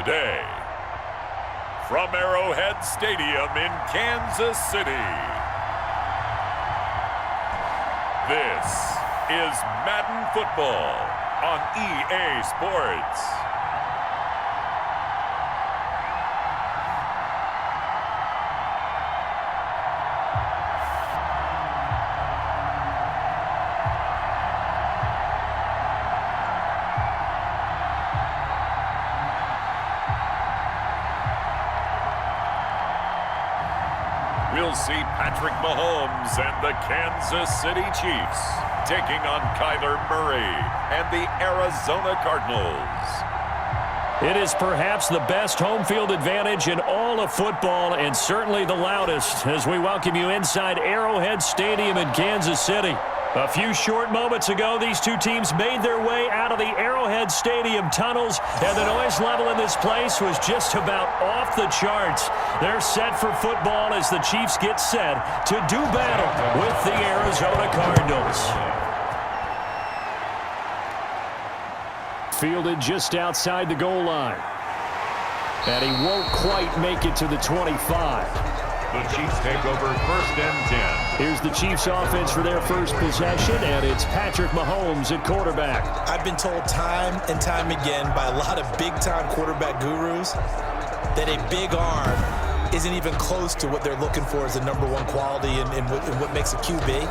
Today, from Arrowhead Stadium in Kansas City, this is Madden Football on EA Sports. We'll see Patrick Mahomes and the Kansas City Chiefs taking on Kyler Murray and the Arizona Cardinals. It is perhaps the best home field advantage in all of football, and certainly the loudest, as we welcome you inside Arrowhead Stadium in Kansas City. A few short moments ago, these two teams made their way out of the Arrowhead Stadium tunnels, and the noise level in this place was just about off the charts. They're set for football as the Chiefs get set to do battle with the Arizona Cardinals. Fielded just outside the goal line. And he won't quite make it to the 25. The Chiefs take over 1st and 10. Here's the Chiefs offense for their first possession, and it's Patrick Mahomes at quarterback. I've been told time and time again by a lot of big-time quarterback gurus that a big arm isn't even close to what they're looking for as the #1 quality in what makes a QB.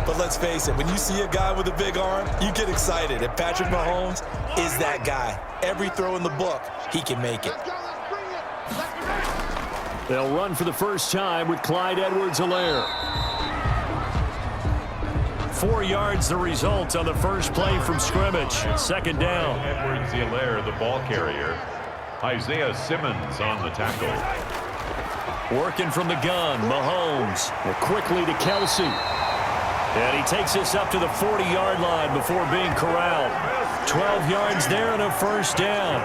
But let's face it, when you see a guy with a big arm, you get excited. And Patrick Mahomes is that guy. Every throw in the book, he can make it. They'll run for the first time with Clyde Edwards-Helaire. 4 yards the result on the first play from scrimmage. 2nd down. Edwards-Helaire, the ball carrier. Isaiah Simmons on the tackle. Working from the gun, Mahomes. Quickly to Kelsey. And he takes us up to the 40-yard line before being corralled. 12 yards there and a first down.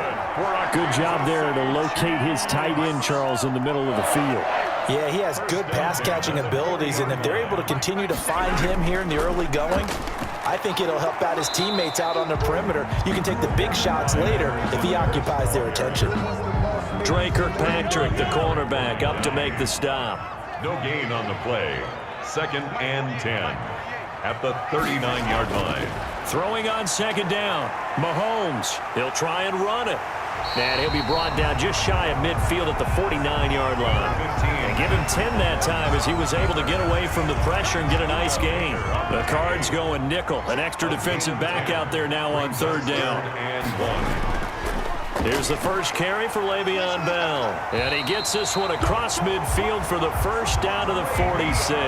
Good job there to locate his tight end, Charles, in the middle of the field. Yeah, he has good pass-catching abilities, and if they're able to continue to find him here in the early going, I think it'll help out his teammates out on the perimeter. You can take the big shots later if he occupies their attention. Dre Kirkpatrick, the cornerback, up to make the stop. No gain on the play. 2nd and 10 at the 39-yard line. Throwing on 2nd down. Mahomes, he'll try and run it. And he'll be brought down just shy of midfield at the 49-yard line. And give him 10 that time as he was able to get away from the pressure and get a nice gain. The Cards going nickel. An extra defensive back out there now on 3rd down. Here's the first carry for Le'Veon Bell. And he gets this one across midfield for the first down to the 46.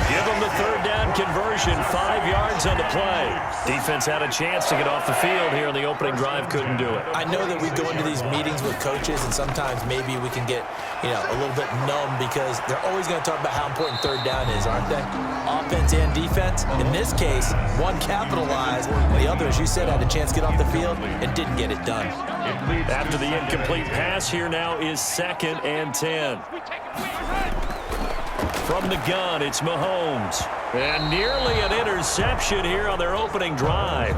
Give him the 3rd down conversion, 5 yards on the play. Defense had a chance to get off the field here on the opening drive, couldn't do it. I know that we go into these meetings with coaches, and sometimes maybe we can get, a little bit numb because they're always going to talk about how important 3rd down is, aren't they? Offense and defense. In this case, one capitalized, and the other, as you said, had a chance to get off the field and didn't get it done. After the incomplete pass, here now is 2nd and 10. From the gun, it's Mahomes. And nearly an interception here on their opening drive.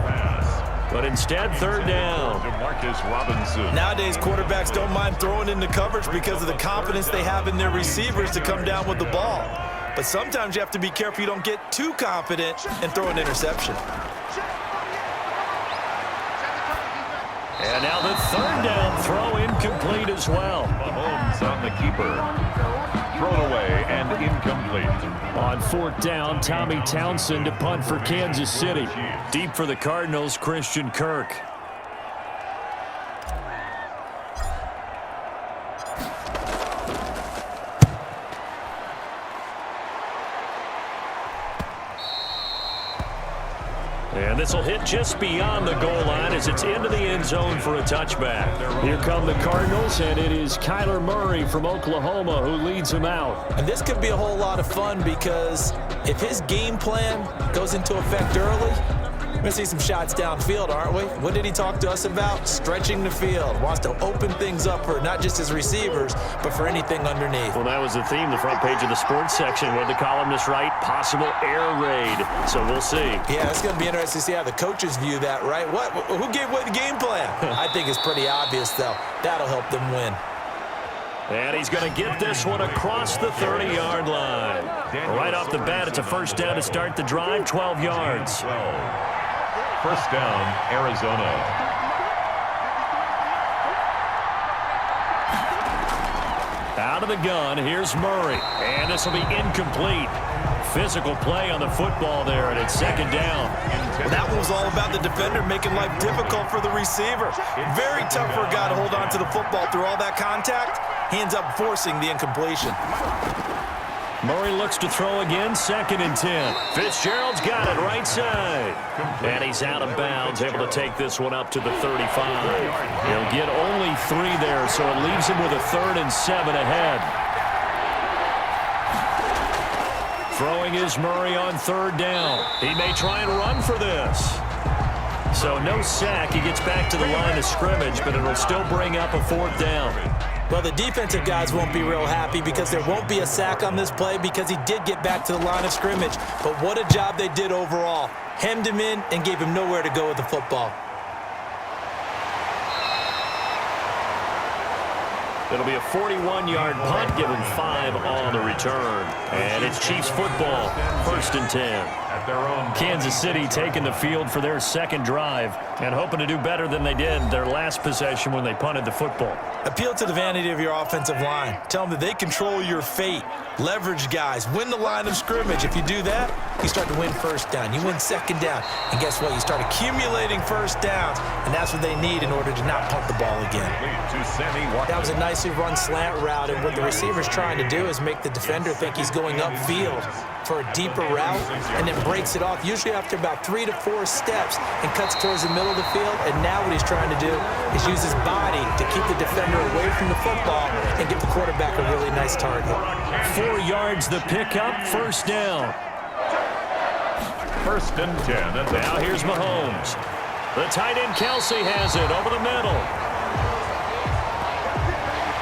But instead, 3rd down. Marcus Robinson. Nowadays, quarterbacks don't mind throwing into coverage because of the confidence they have in their receivers to come down with the ball. But sometimes you have to be careful you don't get too confident and throw an interception. And now the 3rd down throw incomplete as well. Mahomes on the keeper. Thrown away and incomplete. On 4th down, Tommy Townsend to punt for Kansas City. Deep for the Cardinals, Christian Kirk. And this will hit just beyond the goal line as it's into the end zone for a touchback. Here come the Cardinals, and it is Kyler Murray from Oklahoma who leads them out. And this could be a whole lot of fun because if his game plan goes into effect early, We're going to see some shots downfield, aren't we? What did he talk to us about? Stretching the field. Wants to open things up for not just his receivers, but for anything underneath. Well, that was the theme, the front page of the sports section, where the columnists write possible air raid. So we'll see. Yeah, it's going to be interesting to see how the coaches view that, right? Who gave away the game plan? I think it's pretty obvious, though. That'll help them win. And he's going to get this one across the 30-yard line. Right off the bat, it's a first down to start the drive, 12 yards. First down, Arizona. Out of the gun, here's Murray. And this will be incomplete. Physical play on the football there, and it's second down. Well, that one was all about the defender making life difficult for the receiver. Very tough for a guy to hold on to the football through all that contact. He ends up forcing the incompletion. Murray looks to throw again, 2nd and 10. Fitzgerald's got it right side. And he's out of bounds, able to take this one up to the 35. He'll get only 3 there, so it leaves him with a 3rd and 7 ahead. Throwing is Murray on 3rd down. He may try and run for this. So no sack. He gets back to the line of scrimmage, but it'll still bring up a 4th down. Well, the defensive guys won't be real happy because there won't be a sack on this play because he did get back to the line of scrimmage. But what a job they did overall. Hemmed him in and gave him nowhere to go with the football. It'll be a 41-yard punt, give him 5 on the return. And it's Chiefs football, 1st and 10. Kansas City taking the field for their second drive and hoping to do better than they did their last possession when they punted the football. Appeal to the vanity of your offensive line. Tell them that they control your fate. Leverage guys. Win the line of scrimmage. If you do that, you start to win first down. You win 2nd down. And guess what? You start accumulating first downs. And that's what they need in order to not punt the ball again. That was a nicely run slant route. And what the receiver's trying to do is make the defender think he's going upfield for a deeper route and then breaks it off, usually after about 3 to 4 steps, and cuts towards the middle of the field. And now what he's trying to do is use his body to keep the defender away from the football and give the quarterback a really nice target. 4 yards the pickup, 1st down. 1st and 10. Now here's Mahomes. The tight end Kelsey has it over the middle.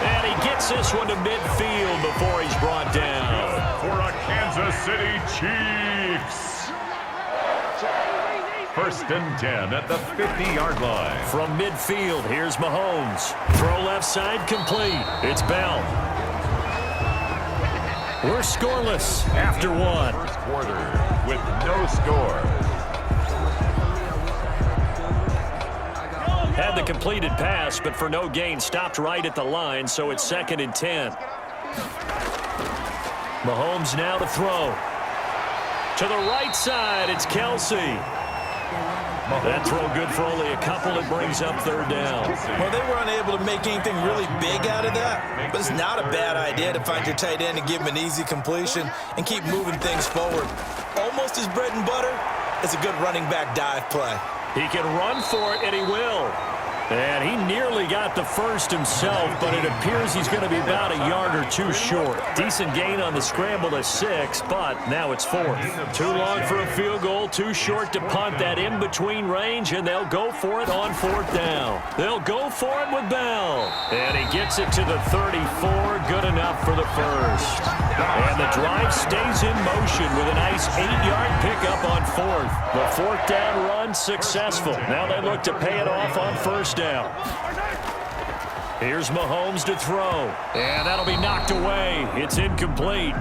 And he gets this one to midfield before he's brought down. For a Kansas City Chiefs. 1st and 10 at the 50-yard line. From midfield, here's Mahomes. Throw left side, complete. It's Bell. We're scoreless after 1. First quarter with no score. Had the completed pass, but for no gain, stopped right at the line, so it's 2nd and 10. Mahomes now to throw. To the right side, it's Kelsey. That throw good for only a couple. It brings up 3rd down. Well, they were unable to make anything really big out of that, but it's not a bad idea to find your tight end and give him an easy completion and keep moving things forward. Almost his bread and butter is a good running back dive play. He can run for it, and he will. And he nearly got the first himself, but it appears he's going to be about a yard or 2 short. Decent gain on the scramble to 6, but now it's 4th. Too long for a field goal, too short to punt that in-between range, and they'll go for it on 4th down. They'll go for it with Bell. And he gets it to the 34, good enough for the first. And the drive stays in motion with a nice 8-yard pickup on 4th. The 4th down run successful. Now they look to pay it off on 1st down. Here's Mahomes to throw. And that'll be knocked away. It's incomplete.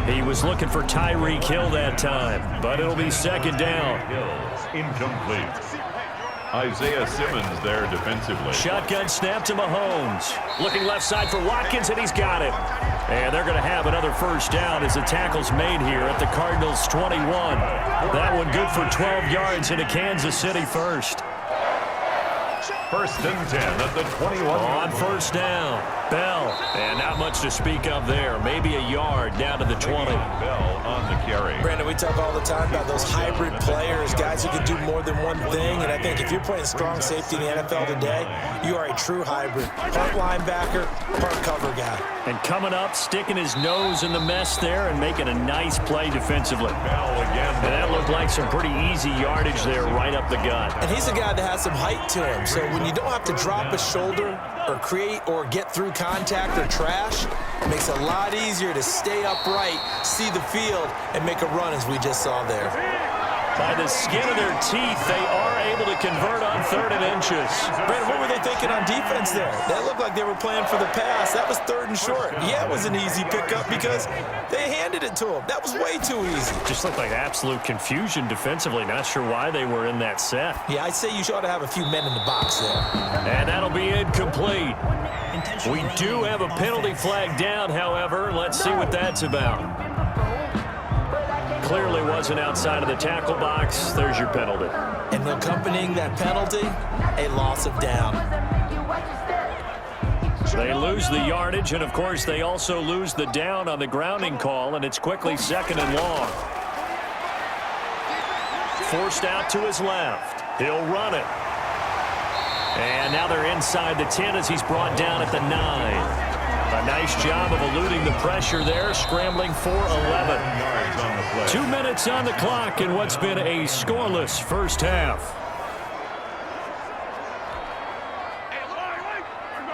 He was looking for Tyreek Hill that time, but it'll be 2nd down. Incomplete. Isaiah Simmons there defensively. Shotgun snap to Mahomes. Looking left side for Watkins, and he's got it. And they're going to have another 1st down as the tackle's made here at the Cardinals' 21. That one good for 12 yards into Kansas City 1st. 1st and 10 at the 21. On 1st down. Bell, and not much to speak of there. Maybe a yard down to the 20. Bell on the carry. Brandon, we talk all the time about those hybrid players, guys who can do more than one thing. And I think if you're playing strong safety in the NFL today, you are a true hybrid. Part linebacker, part cover guy. And coming up, sticking his nose in the mess there and making a nice play defensively. Bell again. And that looked like some pretty easy yardage there right up the gut. And he's a guy that has some height to him. So when you don't have to drop a shoulder or create or get through contact or trash, it makes it a lot easier to stay upright, see the field, and make a run as we just saw there. By the skin of their teeth, they are able to convert on 3rd and inches. Brandon, what were they thinking on defense there? That looked like they were playing for the pass. That was 3rd and short. Yeah, it was an easy pickup because they handed it to him. That was way too easy. Just looked like absolute confusion defensively. Not sure why they were in that set. Yeah, I'd say you ought to have a few men in the box there. And that'll be incomplete. We do have a penalty flag down, however. Let's see what that's about. Clearly wasn't outside of the tackle box. There's your penalty. And accompanying that penalty, a loss of down. They lose the yardage, and of course they also lose the down on the grounding call, and it's quickly 2nd and long. Forced out to his left. He'll run it. And now they're inside the 10 as he's brought down at the 9. A nice job of eluding the pressure there, scrambling for 11. 2 minutes on the clock in what's been a scoreless first half.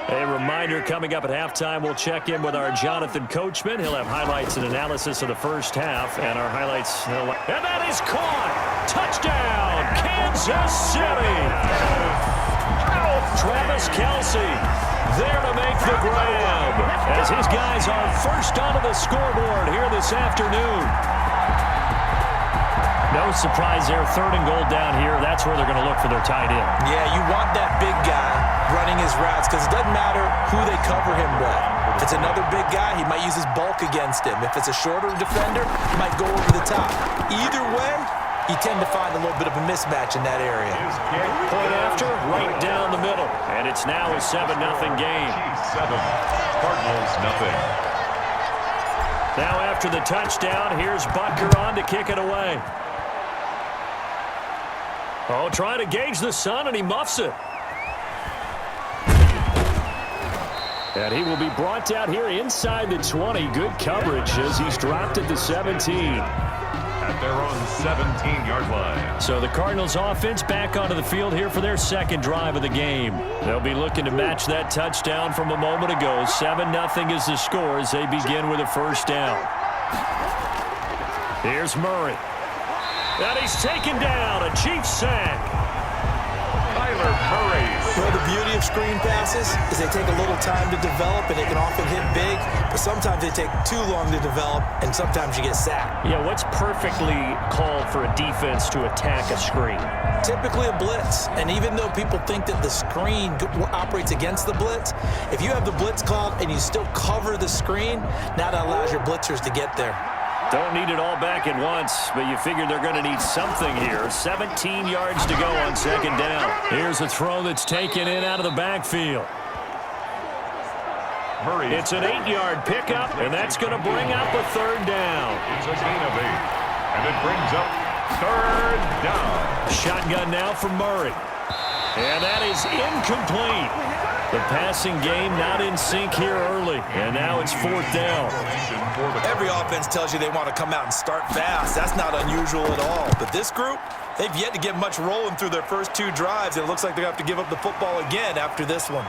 A reminder coming up at halftime, we'll check in with our Jonathan Coachman. He'll have highlights and analysis of the first half, and our highlights. And that is caught! Touchdown, Kansas City! Travis Kelce there to make the grab as his guys are first onto the scoreboard here this afternoon. No surprise there, 3rd and goal down here. That's where they're going to look for their tight end. Yeah, you want that big guy running his routes because it doesn't matter who they cover him with. If it's another big guy, he might use his bulk against him. If it's a shorter defender, he might go over the top. Either way, you tend to find a little bit of a mismatch in that area. Point after, right down the middle. And it's now a 7-0 game. 7, Cardinals nothing. Now after the touchdown, here's Butker on to kick it away. Oh, trying to gauge the sun, and he muffs it. And he will be brought down here inside the 20. Good coverage as he's dropped at the 17. At their own 17-yard line. So the Cardinals offense back onto the field here for their second drive of the game. They'll be looking to match that touchdown from a moment ago. 7-0 is the score as they begin with a first down. Here's Murray. And he's taken down. A Chiefs sack. Kyler Murray. Well, the beauty of screen passes is they take a little time to develop, and they can often hit big, but sometimes they take too long to develop, and sometimes you get sacked. Yeah, what's perfectly called for a defense to attack a screen? Typically a blitz, and even though people think that the screen operates against the blitz, if you have the blitz called and you still cover the screen, now that allows your blitzers to get there. Don't need it all back at once, but you figure they're going to need something here. 17 yards to go on 2nd down. Here's a throw that's taken in out of the backfield. Murray. It's an 8-yard pickup, and that's going to bring up a 3rd down. It's a gain of 8, and it brings up 3rd down. Shotgun now for Murray. And that is incomplete. The passing game not in sync here early, and now it's 4th down. Every offense tells you they want to come out and start fast. That's not unusual at all. But this group, they've yet to get much rolling through their first 2 drives. It looks like they're going to have to give up the football again after this one.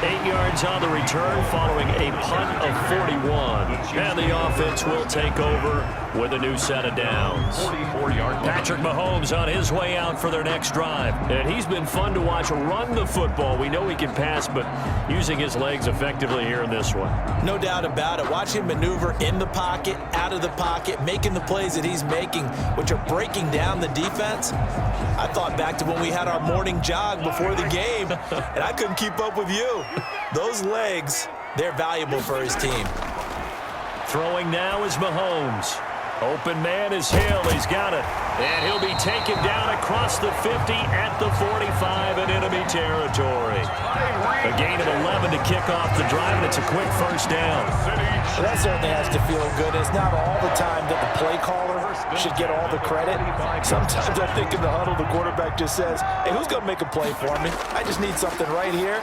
8 yards on the return following a punt of 41. And the offense will take over with a new set of downs. 44-yard Patrick Mahomes on his way out for their next drive. And he's been fun to watch run the football. We know he can pass, but using his legs effectively here in this one. No doubt about it. Watch him maneuver in the pocket, out of the pocket, making the plays that he's making, which are breaking down the defense. I thought back to when we had our morning jog before the game, and I couldn't keep up with you. Those legs, they're valuable for his team. Throwing now is Mahomes. Open man is Hill. He's got it. And he'll be taken down across the 50 at the 45 in enemy territory. A gain of 11 to kick off the drive, and it's a quick first down. Well, that certainly has to feel good. It's not all the time that the play caller should get all the credit. Sometimes I think in the huddle, the quarterback just says, hey, who's going to make a play for me? I just need something right here.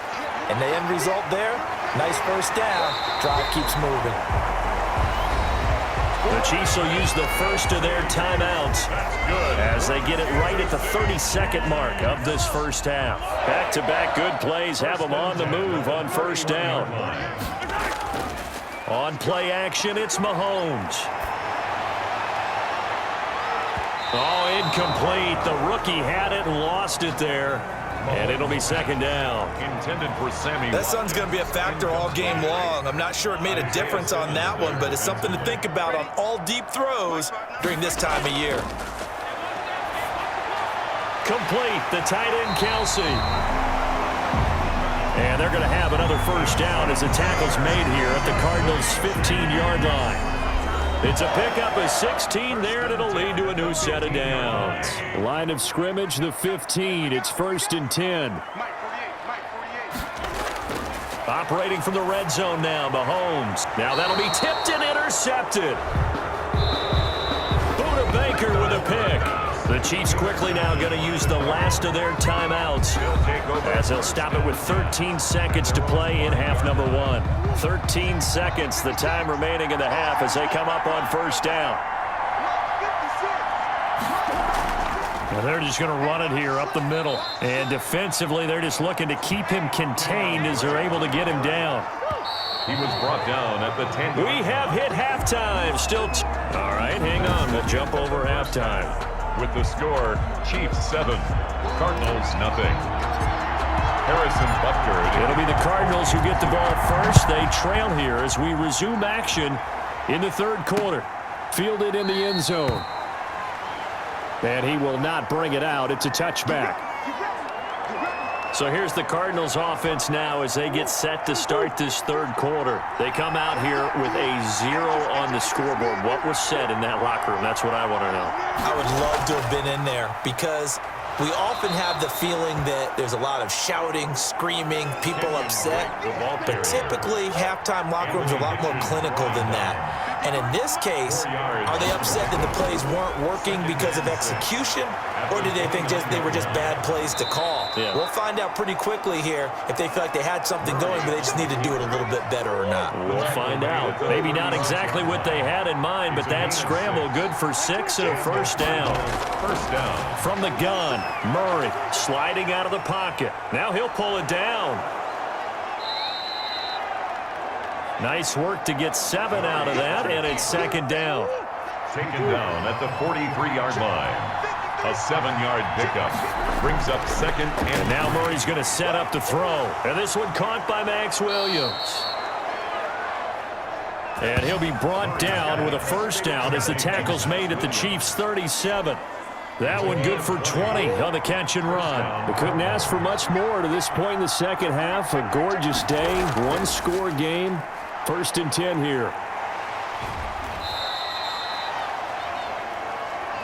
And the end result there, nice first down. Drive keeps moving. The Chiefs will use the first of their timeouts as they get it right at the 32nd mark of this first half. Back-to-back good plays have them on the move on first down. On play action, it's Mahomes. Oh, incomplete. The rookie had it and lost it there. And it'll be second down. Intended for Sammy. That son's going to be a factor all game long. I'm not sure it made a difference on that one, but it's something to think about on all deep throws during this time of year. Complete, the tight end, Kelsey. And they're going to have another first down as the tackle's made here at the Cardinals' 15-yard line. It's a pickup of 16 there, and it'll lead to a new set of downs. Line of scrimmage, the 15. It's 1st and 10. Operating from the red zone now, Mahomes. Now that'll be tipped and intercepted. Buda Baker with a pick. The Chiefs quickly now going to use the last of their timeouts as they'll stop it with 13 seconds to play in half number 1. 13 seconds, the time remaining in the half as they come up on first down. Well, they're just going to run it here up the middle. And defensively, they're just looking to keep him contained as they're able to get him down. He was brought down at the 10. We have hit halftime. Still, all right, hang on. We'll jump over halftime. With the score, Chiefs 7, Cardinals nothing. Harrison Butker. It'll be the Cardinals who get the ball first. They trail here as we resume action in the third quarter. Fielded in the end zone. And he will not bring it out. It's a touchback. So here's the Cardinals offense now as they get set to start this third quarter. They come out here with a 0 on the scoreboard. What was said in that locker room? That's what I want to know. I would love to have been in there because we often have the feeling that there's a lot of shouting, screaming, people upset. But typically, halftime locker rooms are a lot more clinical than that. And in this case, are they upset that the plays weren't working because of execution? Or did they think they were just bad plays to call? Yeah. We'll find out pretty quickly here if they feel like they had something going, but they just need to do it a little bit better or not. We'll find out. Maybe not exactly what they had in mind, but that scramble good for 6 and a first down. First down. From the gun, Murray sliding out of the pocket. Now he'll pull it down. Nice work to get 7 out of that, and it's second down. Taken down at the 43-yard line. A 7-yard pickup brings up second and now Murray's going to set up to throw. And this one caught by Max Williams. And he'll be brought down with a first down as the tackle's made at the Chiefs' 37. That one good for 20 on the catch and run. We couldn't ask for much more to this point in the second half. A gorgeous day, one-score game. 1st and 10 here.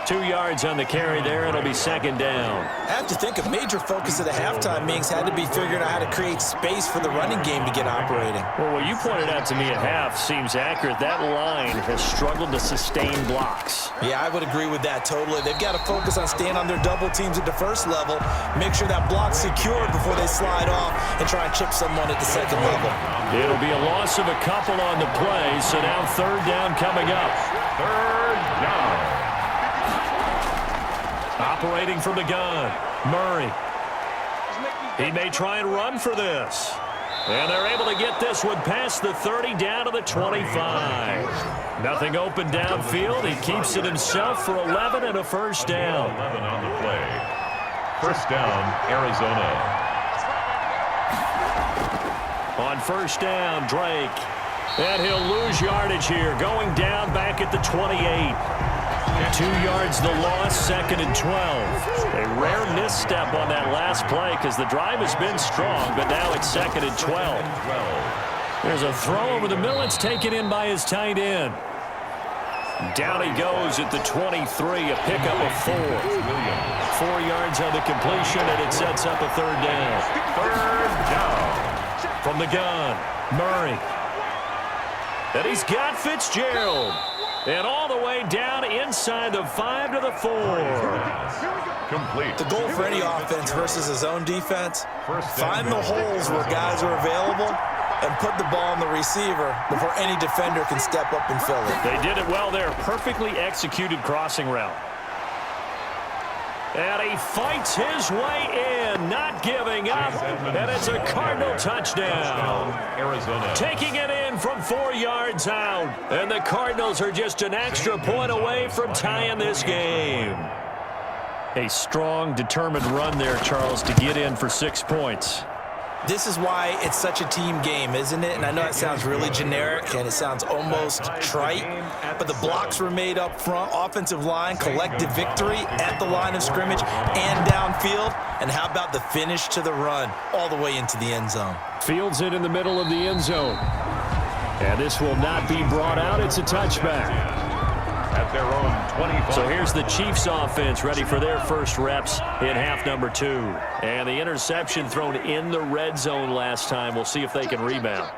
2 yards on the carry there. It'll be second down. I have to think a major focus of the halftime meetings had to be figuring out how to create space for the running game to get operating. Well, what you pointed out to me at half seems accurate. That line has struggled to sustain blocks. Yeah, I would agree with that totally. They've got to focus on staying on their double teams at the first level, make sure that block's secure before they slide off and try and chip someone at the second level. It'll be a loss of a couple on the play, so now third down coming up. third down. Operating from the gun, Murray. He may try and run for this. And they're able to get this one past the 30 down to the 25. Nothing open downfield. He keeps it himself for 11 and a first down. 11 on the play. First down, Arizona. On first down, Drake. And he'll lose yardage here, going down back at the 28. 2 yards the loss, second and 12. A rare misstep on that last play because the drive has been strong, but now it's second and 12. There's a throw over the middle. It's taken in by his tight end. Down he goes at the 23, a pickup of 4. 4 yards on the completion, and it sets up a third down. Third down. From the gun, Murray. And he's got Fitzgerald. And all the way down inside the 5 to the 4. Complete. The goal for any offense versus a zone defense, find the holes where guys are available and put the ball on the receiver before any defender can step up and fill it. They did it well there. Perfectly executed crossing route. And he fights his way in, not giving up. And it's a Cardinal touchdown. Arizona. Taking it in from 4 yards out. And the Cardinals are just an extra point away from tying this game. A strong, determined run there, Charles, to get in for 6 points. This is why it's such a team game, isn't it? And I know it sounds really generic and it sounds almost trite, but the blocks were made up front, offensive line, collective victory at the line of scrimmage and downfield. And how about the finish to the run all the way into the end zone? Fields it in the middle of the end zone. And this will not be brought out. It's a touchback. At their own 25. So here's the Chiefs offense ready for their first reps in half number 2. And the interception thrown in the red zone last time. We'll see if they can rebound.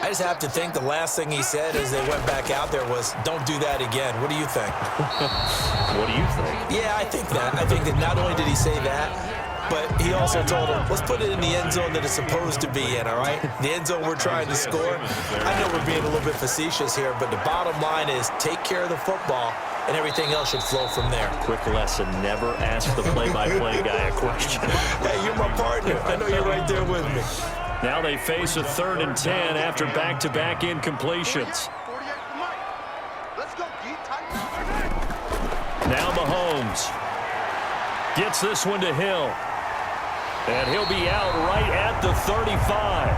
I just have to think the last thing he said as they went back out there was, don't do that again. What do you think? What do you think? Yeah, I think that. I think that not only did he say that, but he also told him, let's put it in the end zone that it's supposed to be in, all right? The end zone we're trying to score. I know we're being a little bit facetious here, but the bottom line is take care of the football, and everything else should flow from there. Quick lesson, never ask the play-by-play guy a question. Hey, you're my partner. I know you're right there with me. Now they face a 3rd and 10 after back-to-back incompletions. Now Mahomes gets this one to Hill. And he'll be out right at the 35.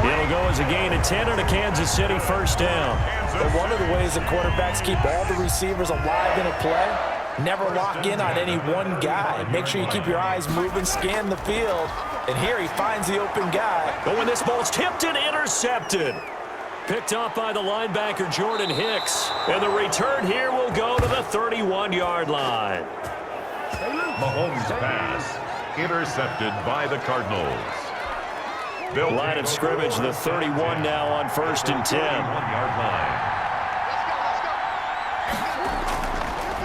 It'll go as a gain of 10 on a Kansas City first down. But one of the ways that quarterbacks keep all the receivers alive in a play, never lock in on any one guy. Make sure you keep your eyes moving, scan the field. And here he finds the open guy. Oh, and this ball's tipped and intercepted. Picked up by the linebacker, Jordan Hicks. And the return here will go to the 31-yard line. Mahomes' pass intercepted by the Cardinals. Line of scrimmage, the 31 now on 1st and 10. 1-yard line.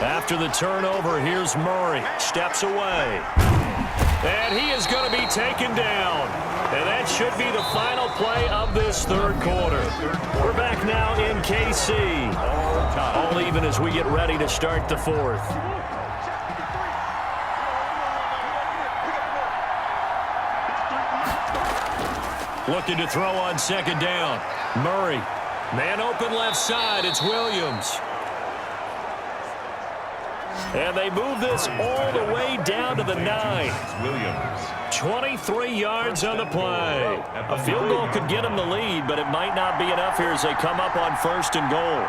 After the turnover, here's Murray. Steps away. And he is going to be taken down. And that should be the final play of this 3rd quarter. We're back now in KC. All even as we get ready to start the 4th. Looking to throw on 2nd down. Murray. Man open left side. It's Williams. And they move this all the way down to the 9. Williams. 23 yards on the play. A field goal could get them the lead, but it might not be enough here as they come up on 1st and goal.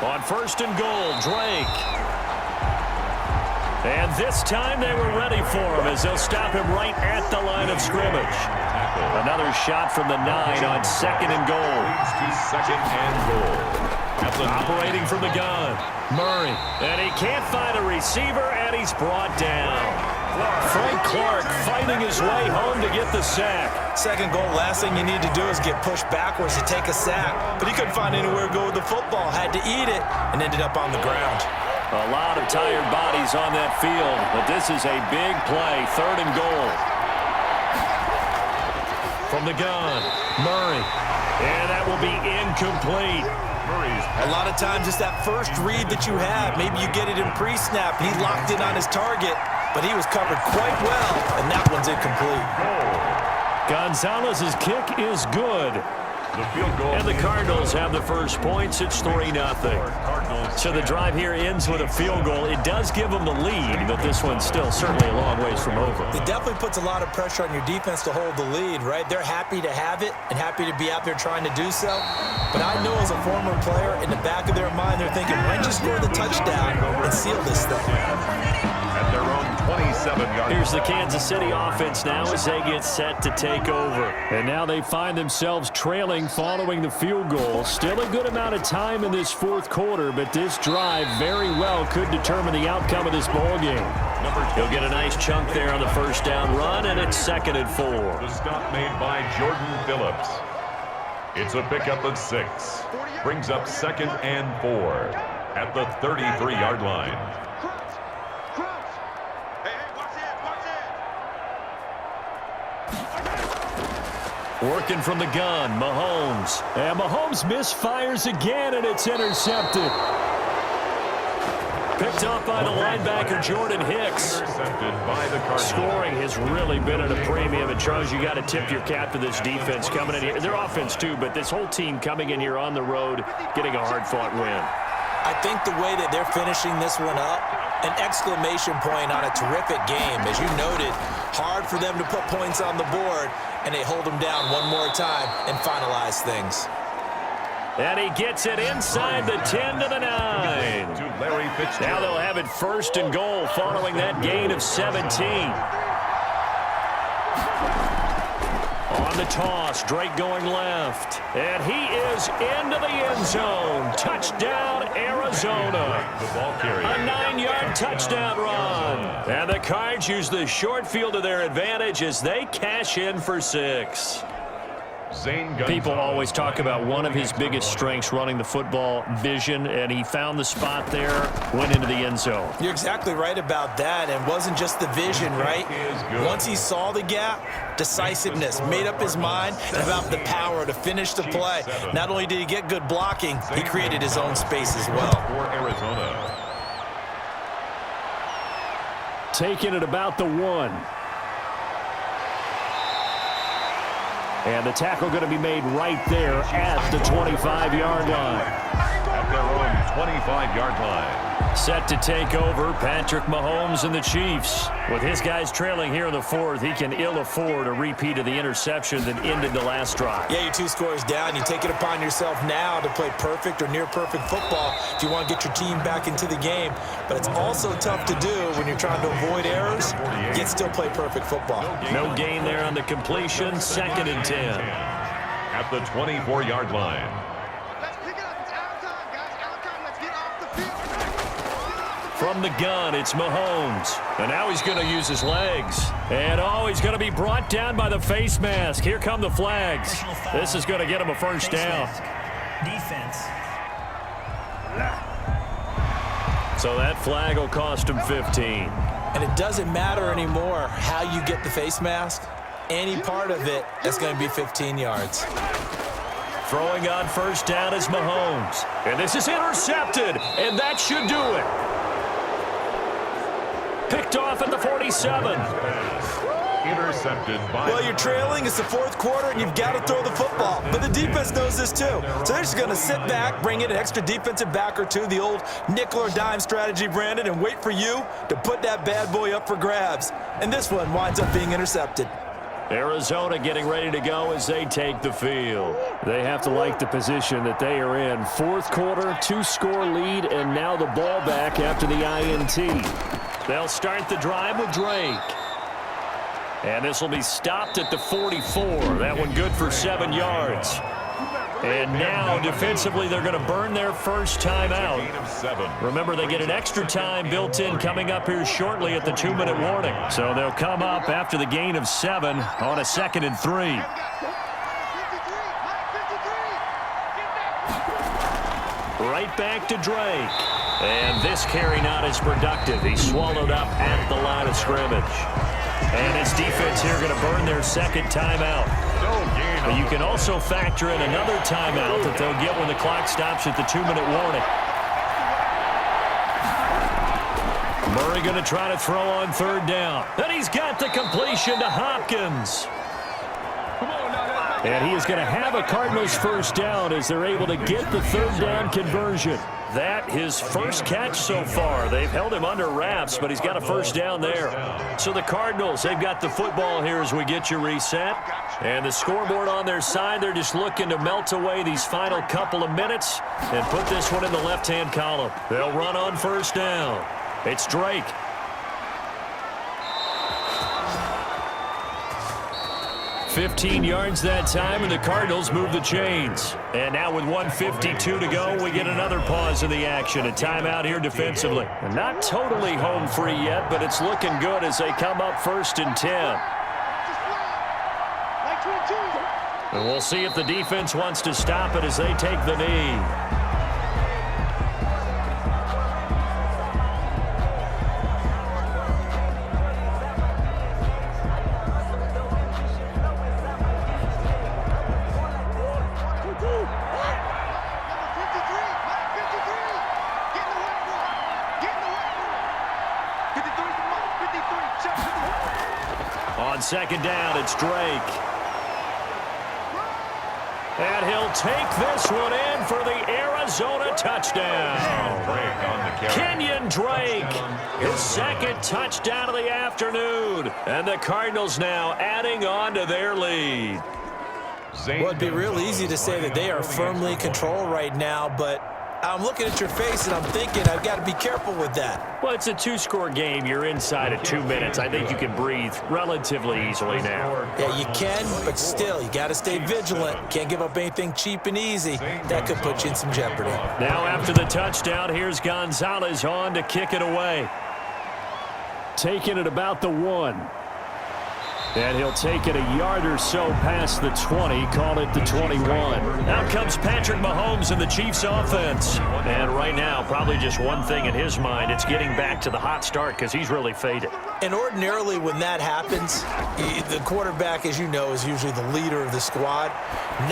On 1st and goal, Drake. And this time they were ready for him as they'll stop him right at the line of scrimmage. Another shot from the 9 on 2nd and goal. To 2nd and goal. Operating from the gun, Murray. And he can't find a receiver, and he's brought down. Frank Clark fighting his way home to get the sack. 2nd goal, last thing you need to do is get pushed backwards to take a sack. But he couldn't find anywhere to go with the football, had to eat it, and ended up on the ground. A lot of tired bodies on that field, but this is a big play, 3rd and goal. From the gun, Murray. And that will be incomplete. A lot of times it's that first read that you have. Maybe you get it in pre-snap. He locked in on his target, but he was covered quite well, and that one's incomplete. Gonzalez's kick is good. The field goal. And the Cardinals have the first points. It's 3-0. So the drive here ends with a field goal. It does give them the lead, but this one's still certainly a long ways from over. It definitely puts a lot of pressure on your defense to hold the lead, right? They're happy to have it and happy to be out there trying to do so. But I know as a former player, in the back of their mind, they're thinking, why don't you score the touchdown and seal this thing? At their own 26. 7-yard. Here's the Kansas City offense now as they get set to take over. And now they find themselves trailing following the field goal. Still a good amount of time in this fourth quarter, but this drive very well could determine the outcome of this ball game. He'll get a nice chunk there on the first down run, and it's 2nd and 4. The stop made by Jordan Phillips. It's a pickup of 6. Brings up 2nd and 4 at the 33-yard line. Working from the gun, Mahomes. And Mahomes misfires again, and it's intercepted. Picked up by the linebacker, Jordan Hicks. Intercepted by the Cardinals. Scoring has really been at a premium. And, Charles, you got to tip your cap to this defense coming in here. Their offense, too, but this whole team coming in here on the road, getting a hard-fought win. I think the way that they're finishing this one up, an exclamation point on a terrific game. As you noted, hard for them to put points on the board, and they hold them down one more time and finalize things. And he gets it inside the 10 to the 9. Now they'll have it 1st and goal following that gain of 17. On the toss, Drake going left. And he is into the end zone. Touchdown, Arizona. A 9-yard touchdown run. And the Cards use the short field to their advantage as they cash in for 6. People always talk about one of his biggest strengths running the football, vision, and he found the spot there, went into the end zone. You're exactly right about that, and wasn't just the vision, right? Once he saw the gap, decisiveness, made up his mind, and about the power to finish the play. Not only did he get good blocking, he created his own space as well. For Arizona. Taking it about the 1. And the tackle going to be made right there at the 25-yard line. At their own 25-yard line. Set to take over, Patrick Mahomes and the Chiefs. With his guys trailing here in the 4th, he can ill afford a repeat of the interception that ended the last drive. Yeah, you're 2 scores down. You take it upon yourself now to play perfect or near-perfect football if you want to get your team back into the game. But it's also tough to do when you're trying to avoid errors, yet still play perfect football. No gain there on the completion, 2nd and 10. At the 24-yard line. From the gun, it's Mahomes. And now he's going to use his legs. And, he's going to be brought down by the face mask. Here come the flags. This is going to get him a first down. Defense. So that flag will cost him 15. And it doesn't matter anymore how you get the face mask. Any part of it, that's going to be 15 yards. Throwing on first down is Mahomes. And this is intercepted. And that should do it. Picked off at the 47. Intercepted by... Well, you're trailing. It's the 4th quarter, and you've got to throw the football. But the defense knows this, too. So they're just going to sit back, bring in an extra defensive back or two, the old nickel or dime strategy, Brandon, and wait for you to put that bad boy up for grabs. And this one winds up being intercepted. Arizona getting ready to go as they take the field. They have to like the position that they are in. 4th quarter, 2-score lead, and now the ball back after the INT. They'll start the drive with Drake. And this will be stopped at the 44. That one good for 7 yards. And now, defensively, they're going to burn their first time out. Remember, they get an extra time built in coming up here shortly at the 2-minute warning. So they'll come up after the gain of 7 on a 2nd and 3. Right back to Drake. And this carry not as productive. He's swallowed up at the line of scrimmage. And his defense here going to burn their 2nd timeout. But you can also factor in another timeout that they'll get when the clock stops at the 2-minute warning. Murray going to try to throw on 3rd down. And he's got the completion to Hopkins. And he is going to have a Cardinals first down as they're able to get the 3rd down conversion. That his first catch so far. They've held him under wraps, but he's got a first down there. So the Cardinals, they've got the football here as we get you reset. And the scoreboard on their side, they're just looking to melt away these final couple of minutes and put this one in the left-hand column. They'll run on first down. It's Drake. 15 yards that time, and the Cardinals move the chains. And now with 1:52 to go, we get another pause in the action. A timeout here defensively. And not totally home free yet, but it's looking good as they come up 1st and 10. And we'll see if the defense wants to stop it as they take the knee. On 2nd down, it's Drake. And he'll take this one in for the Arizona touchdown. Kenyon Drake, his 2nd touchdown of the afternoon. And the Cardinals now adding on to their lead. Well, it'd be real easy to say that they are firmly in control right now, but I'm looking at your face and I'm thinking I've got to be careful with that. Well, it's a 2-score game. You're inside of 2 minutes. I think you can breathe relatively easily now. Yeah, you can, but still, you got to stay vigilant. Can't give up anything cheap and easy. That could put you in some jeopardy. Now after the touchdown, here's Gonzalez on to kick it away. Taking it about the 1. And he'll take it a yard or so past the 20, call it the 21. Out comes Patrick Mahomes and the Chiefs offense. And right now, probably just one thing in his mind, it's getting back to the hot start because he's really faded. And ordinarily when that happens, the quarterback, as you know, is usually the leader of the squad.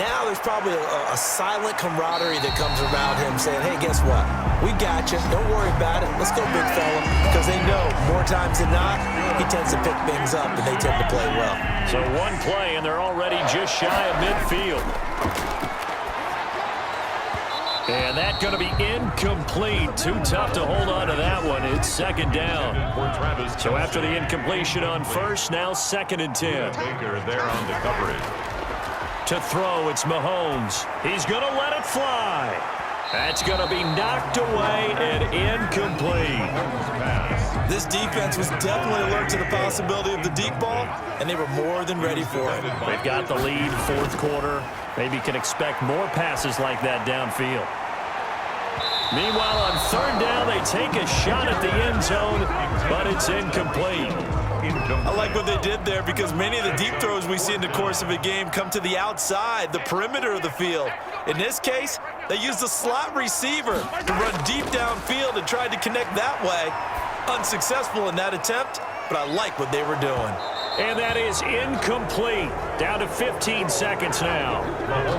Now there's probably a silent camaraderie that comes around him saying, hey, guess what? We got you. Don't worry about it. Let's go, big fella. Because they know more times than not, he tends to pick things up and they tend to play well. So one play and they're already just shy of midfield. And that's going to be incomplete. Too tough to hold on to that one. It's 2nd down. So after the incompletion on 1st, now 2nd and 10. There on the coverage. To throw, it's Mahomes. He's going to let it fly. That's going to be knocked away and incomplete. This defense was definitely alert to the possibility of the deep ball, and they were more than ready for it. They've got the lead, 4th quarter. Maybe can expect more passes like that downfield. Meanwhile, on 3rd down, they take a shot at the end zone, but it's incomplete. I like what they did there because many of the deep throws we see in the course of a game come to the outside, the perimeter of the field. In this case, they used a slot receiver to run deep downfield and tried to connect that way. Unsuccessful in that attempt, but I like what they were doing. And that is incomplete. Down to 15 seconds now.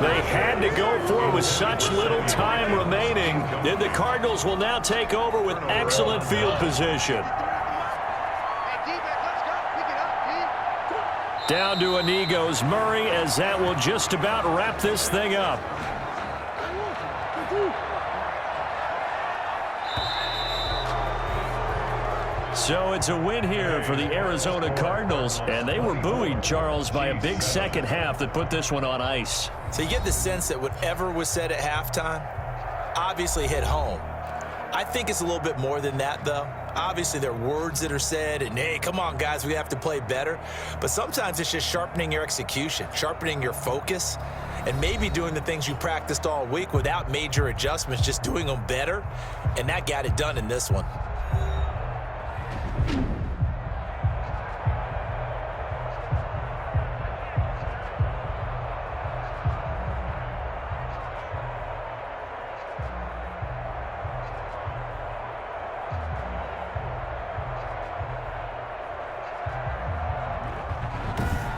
They had to go for it with such little time remaining. And the Cardinals will now take over with excellent field position. Down to a knee goes Murray as that will just about wrap this thing up. So it's a win here for the Arizona Cardinals, and they were buoyed, Charles, by a big second half that put this one on ice. So you get the sense that whatever was said at halftime obviously hit home. I think it's a little bit more than that, though. Obviously, there are words that are said, and hey, come on, guys, we have to play better. But sometimes it's just sharpening your execution, sharpening your focus, and maybe doing the things you practiced all week without major adjustments, just doing them better. And that got it done in this one.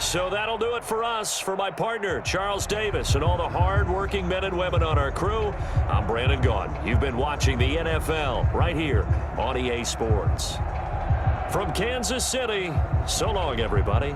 So that'll do it for us. For my partner, Charles Davis, and all the hard-working men and women on our crew, I'm Brandon Gaudin. You've been watching the NFL right here on EA Sports. From Kansas City, so long, everybody.